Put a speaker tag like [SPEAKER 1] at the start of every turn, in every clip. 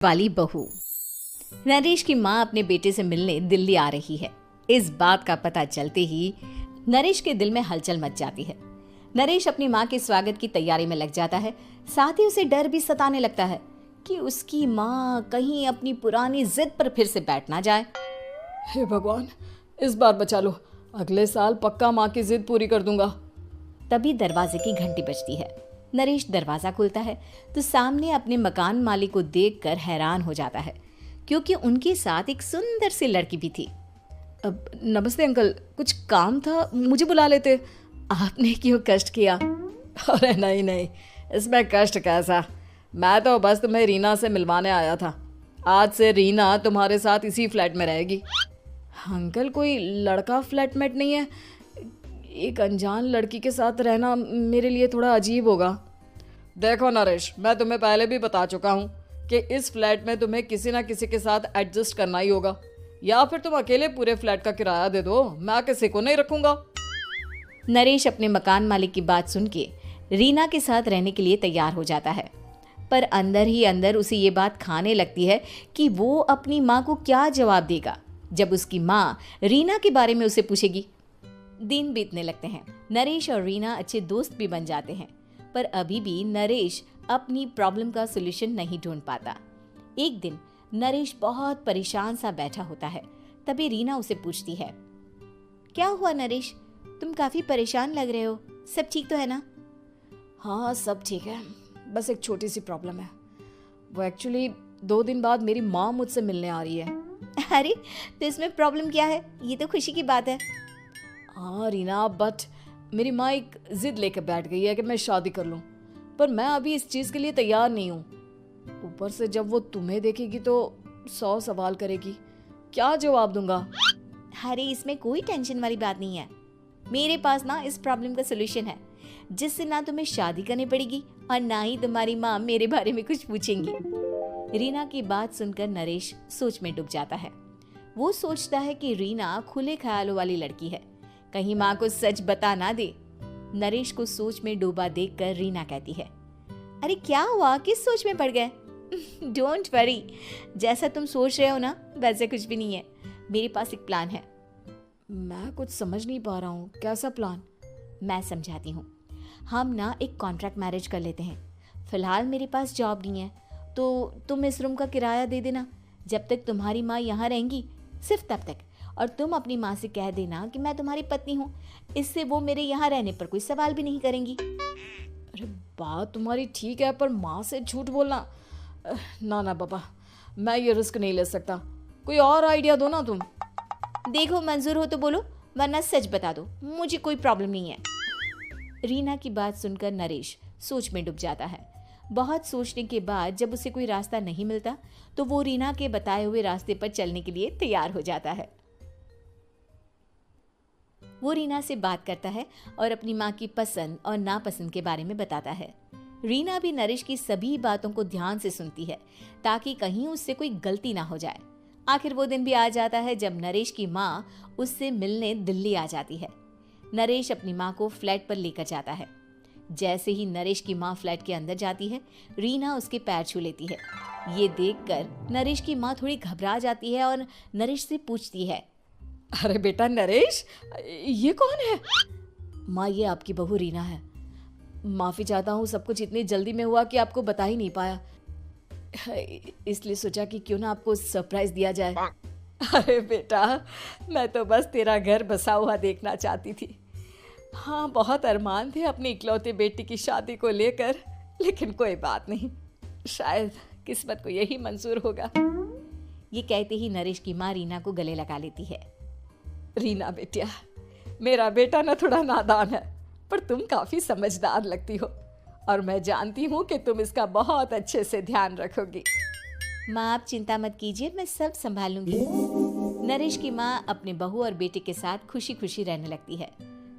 [SPEAKER 1] वाली बहू। नरेश की माँ अपने बेटे से मिलने दिल्ली आ रही है। इस बात का पता चलते ही नरेश के दिल में हलचल मच जाती है। नरेश अपनी माँ के स्वागत की तैयारी में लग जाता है। साथ ही उसे डर भी सताने लगता है कि उसकी माँ कहीं अपनी पुरानी जिद पर फिर से बैठ ना जाए।
[SPEAKER 2] हे भगवान, इस बार बचा लो। अगले साल पक्का माँ की जिद पूरी कर दूंगा।
[SPEAKER 1] तभी दरवाजे की घंटी बजती है। नरेश दरवाजा खोलता है तो सामने अपने मकान मालिक को देखकर हैरान हो जाता है, क्योंकि उनके साथ एक सुंदर सी लड़की भी थी।
[SPEAKER 2] अब नमस्ते अंकल, कुछ काम था, मुझे बुला लेते।
[SPEAKER 1] आपने क्यों कष्ट किया?
[SPEAKER 2] अरे नहीं नहीं, इसमें कष्ट कैसा। मैं तो बस तुम्हें रीना से मिलवाने आया था। आज से रीना तुम्हारे साथ इसी फ्लैट में रहेगी। अंकल, कोई लड़का फ्लैटमेट नहीं है? एक अनजान लड़की के साथ रहना मेरे लिए थोड़ा अजीब होगा। देखो नरेश, मैं तुम्हें पहले भी बता चुका हूँ कि इस फ्लैट में तुम्हें किसी ना किसी के साथ एडजस्ट करना ही होगा, या फिर तुम अकेले पूरे फ्लैट का किराया दे दो, मैं किसी को नहीं रखूंगा।
[SPEAKER 1] नरेश अपने मकान मालिक की बात सुन के रीना के साथ रहने के लिए तैयार हो जाता है, पर अंदर ही अंदर उसे ये बात खाने लगती है कि वो अपनी माँ को क्या जवाब देगा जब उसकी माँ रीना के बारे में उसे पूछेगी। दिन बीतने लगते हैं। नरेश और रीना अच्छे दोस्त भी बन जाते हैं, पर अभी भी नरेश अपनी प्रॉब्लम का सलूशन नहीं ढूंढ पाता। एक दिन नरेश बहुत परेशान सा बैठा होता है। तभी रीना उसे पूछती है, क्या हुआ नरेश, तुम काफी परेशान लग रहे हो, सब ठीक तो है ना?
[SPEAKER 2] हाँ सब ठीक है, बस एक छोटी सी प्रॉब्लम है। वो एक्चुअली 2 दिन बाद मेरी माँ मुझसे मिलने आ रही है।
[SPEAKER 1] अरे तो इसमें प्रॉब्लम क्या है, ये तो खुशी की बात है।
[SPEAKER 2] हाँ रीना, बट मेरी माँ एक जिद लेकर बैठ गई है कि मैं शादी कर लूँ, पर मैं अभी इस चीज़ के लिए तैयार नहीं हूँ। ऊपर से जब वो तुम्हें देखेगी तो 100 सवाल करेगी, क्या जवाब दूंगा?
[SPEAKER 1] अरे इसमें कोई टेंशन वाली बात नहीं है। मेरे पास ना इस प्रॉब्लम का सलूशन है, जिससे ना तुम्हें शादी करनी पड़ेगी और ना ही तुम्हारी माँ मेरे बारे में कुछ पूछेंगी। रीना की बात सुनकर नरेश सोच में डूब जाता है। वो सोचता है कि रीना खुले ख्यालों वाली लड़की है, कहीं माँ को सच बता ना दे। नरेश को सोच में डूबा देखकर रीना कहती है, अरे क्या हुआ, किस सोच में पड़ गए? डोंट वरी, जैसा तुम सोच रहे हो ना वैसे कुछ भी नहीं है। मेरे पास एक प्लान है।
[SPEAKER 2] मैं कुछ समझ नहीं पा रहा हूँ, कैसा प्लान?
[SPEAKER 1] मैं समझाती हूँ। हम ना एक कॉन्ट्रैक्ट मैरिज कर लेते हैं। फिलहाल मेरे पास जॉब नहीं है, तो तुम इस रूम का किराया दे देना जब तक तुम्हारी माँ यहाँ रहेंगी, सिर्फ तब तक। और तुम अपनी माँ से कह देना कि मैं तुम्हारी पत्नी हूँ, इससे वो मेरे यहाँ रहने पर कोई सवाल भी नहीं करेंगी।
[SPEAKER 2] अरे बात तुम्हारी ठीक है, पर माँ से झूठ बोलना, ना ना बाबा, मैं ये रिस्क नहीं ले सकता। कोई और आइडिया दो ना तुम।
[SPEAKER 1] देखो मंजूर हो तो बोलो, वरना सच बता दो, मुझे कोई प्रॉब्लम नहीं है। रीना की बात सुनकर नरेश सोच में डूब जाता है। बहुत सोचने के बाद जब उसे कोई रास्ता नहीं मिलता तो वो रीना के बताए हुए रास्ते पर चलने के लिए तैयार हो जाता है। वो रीना से बात करता है और अपनी माँ की पसंद और नापसंद के बारे में बताता है। रीना भी नरेश की सभी बातों को ध्यान से सुनती है, ताकि कहीं उससे कोई गलती ना हो जाए। आखिर वो दिन भी आ जाता है जब नरेश की माँ उससे मिलने दिल्ली आ जाती है। नरेश अपनी माँ को फ्लैट पर लेकर जाता है। जैसे ही नरेश की माँ फ्लैट के अंदर जाती है, रीना उसके पैर छू लेती है। ये देखकर नरेश की माँ थोड़ी घबरा जाती है और नरेश से पूछती है,
[SPEAKER 2] अरे बेटा नरेश, ये कौन है?
[SPEAKER 1] माँ, ये आपकी बहू रीना है।
[SPEAKER 2] माफ़ी चाहता हूँ, सब कुछ इतनी जल्दी में हुआ कि आपको बता ही नहीं पाया, इसलिए सोचा कि क्यों ना आपको सरप्राइज दिया जाए। अरे बेटा, मैं तो बस तेरा घर बसा हुआ देखना चाहती थी। हाँ, बहुत अरमान थे अपनी इकलौती बेटी की शादी को लेकर, लेकिन कोई बात नहीं, शायद किस्मत को यही मंजूर होगा।
[SPEAKER 1] ये कहते ही नरेश की माँ रीना को गले लगा लेती है।
[SPEAKER 2] रीना बेटिया, मेरा बेटा ना थोड़ा नादान है, पर तुम काफ़ी समझदार लगती हो, और मैं जानती हूँ कि तुम इसका बहुत अच्छे से ध्यान रखोगी।
[SPEAKER 1] माँ आप चिंता मत कीजिए, मैं सब संभाल लूंगी। नरेश की माँ अपने बहू और बेटे के साथ खुशी खुशी रहने लगती है।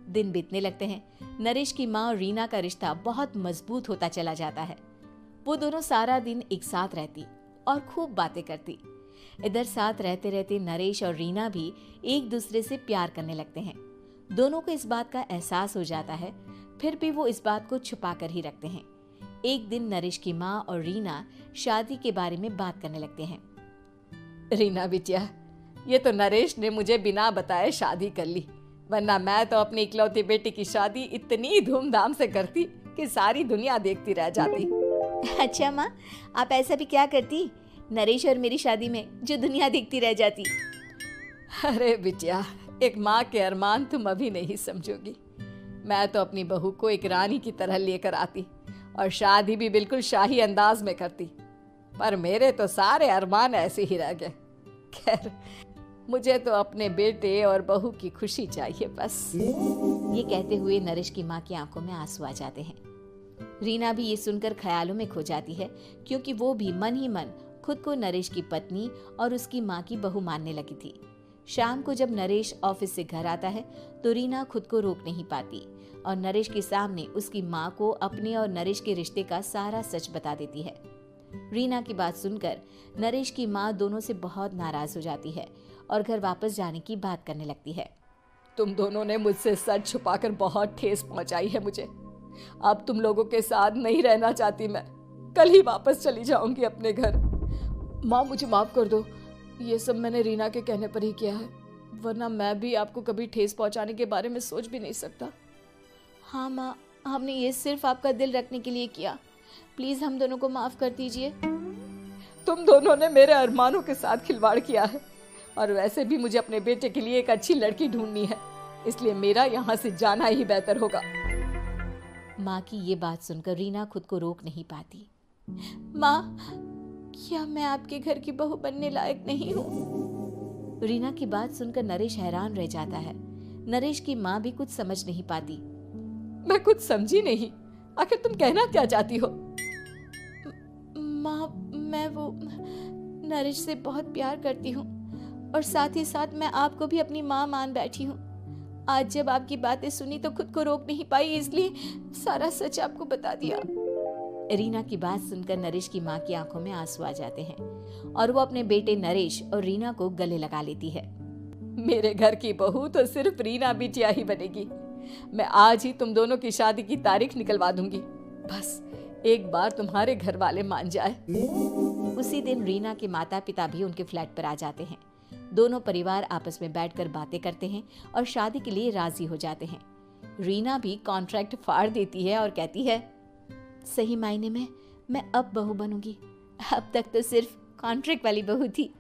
[SPEAKER 1] दिन बीतने लगते हैं। नरेश की माँ और रीना का रिश्ता बहुत मजबूत होता चला जाता है। वो दोनों सारा दिन एक साथ रहती और खूब बातें करती। इधर साथ रहते रहते नरेश और रीना भी एक दूसरे से प्यार करने लगते हैं। दोनों को इस बात का एहसास हो जाता है, फिर भी वो इस बात को छुपा कर ही रखते हैं। एक दिन नरेश की माँ और रीना शादी के बारे में बात करने लगते हैं।
[SPEAKER 2] रीना बिटिया, ये तो नरेश ने मुझे बिना बताए शादी कर ली, वरना मैं तो अपनी इकलौती बेटी की शादी इतनी धूमधाम से करती कि सारी दुनिया देखती रह जाती।
[SPEAKER 1] अच्छा माँ, आप ऐसा भी क्या करती नरेश और मेरी शादी में जो दुनिया देखती रह जाती?
[SPEAKER 2] अरे बिटिया, एक माँ के अरमान तुम अभी नहीं समझोगी। मैं तो अपनी बहू को एक रानी की तरह लेकर आती और शादी भी बिल्कुल शाही अंदाज में करती, पर मेरे तो सारे अरमान ऐसे ही रह गए। खैर, मुझे तो अपने बेटे और बहू की खुशी चाहिए बस।
[SPEAKER 1] ये कहते हुए नरेश की माँ की आंखों में आंसू आ जाते हैं। रीना भी ये सुनकर ख्यालों में खो जाती है, क्योंकि वो भी मन ही मन खुद को नरेश की पत्नी और उसकी माँ की बहू मानने लगी थी। शाम को जब नरेश ऑफिस से घर आता है तो रीना खुद को रोक नहीं पाती और नरेश के सामने उसकी माँ को अपने और नरेश के रिश्ते का सारा सच बता देती है। रीना की बात सुनकर नरेश की माँ दोनों से बहुत नाराज हो जाती है और घर वापस जाने की बात करने लगती है।
[SPEAKER 2] तुम दोनों ने मुझसे सच छुपाकर बहुत ठेस पहुंचाई है मुझे। अब तुम लोगों के साथ नहीं रहना चाहती मैं, कल ही वापस चली जाऊंगी अपने घर। माँ, मुझे माफ कर दो, ये सब मैंने रीना के कहने पर ही किया है, वरना मैं भी आपको कभी ठेस पहुंचाने के बारे में सोच भी नहीं सकता।
[SPEAKER 1] हाँ माँ, हमने ये सिर्फ आपका दिल रखने के लिए किया, प्लीज हम दोनों को माफ कर दीजिए।
[SPEAKER 2] तुम दोनों ने मेरे अरमानों के साथ खिलवाड़ किया है, और वैसे भी मुझे अपने बेटे के लिए एक अच्छी लड़की ढूंढनी है, इसलिए मेरा यहाँ से जाना ही बेहतर होगा।
[SPEAKER 1] माँ की ये बात सुनकर रीना खुद को रोक नहीं पाती। माँ, क्या मैं आपके घर की बहू बनने लायक नहीं हूँ? रीना की बात सुनकर नरेश हैरान रह जाता है। नरेश की माँ भी कुछ समझ नहीं पाती।
[SPEAKER 2] मैं कुछ समझी नहीं, आखिर तुम कहना क्या चाहती हो?
[SPEAKER 1] माँ, मैं वो नरेश से बहुत प्यार करती हूँ और साथ ही साथ मैं आपको भी अपनी माँ मान बैठी हूँ। आज जब आपकी बातें सुनी तो खुद को रोक नहीं पाई, इसलिए सारा सच आपको बता दिया। रीना की बात सुनकर नरेश की माँ की आंखों में आंसू आ जाते हैं और वो अपने बेटे नरेश और रीना को गले लगा लेती है।
[SPEAKER 2] मेरे घर की बहू तो सिर्फ रीना बिटिया ही बनेगी। मैं आज ही तुम दोनों की शादी की तारीख निकलवा दूंगी, बस एक बार तुम्हारे घर वाले मान जाए।
[SPEAKER 1] उसी दिन रीना के माता पिता भी उनके फ्लैट पर आ जाते हैं। दोनों परिवार आपस में बैठकर बातें करते हैं और शादी के लिए राजी हो जाते हैं। रीना भी कॉन्ट्रैक्ट फाड़ देती है और कहती है, सही मायने में मैं अब बहू बनूंगी, अब तक तो सिर्फ कॉन्ट्रैक्ट वाली बहू थी।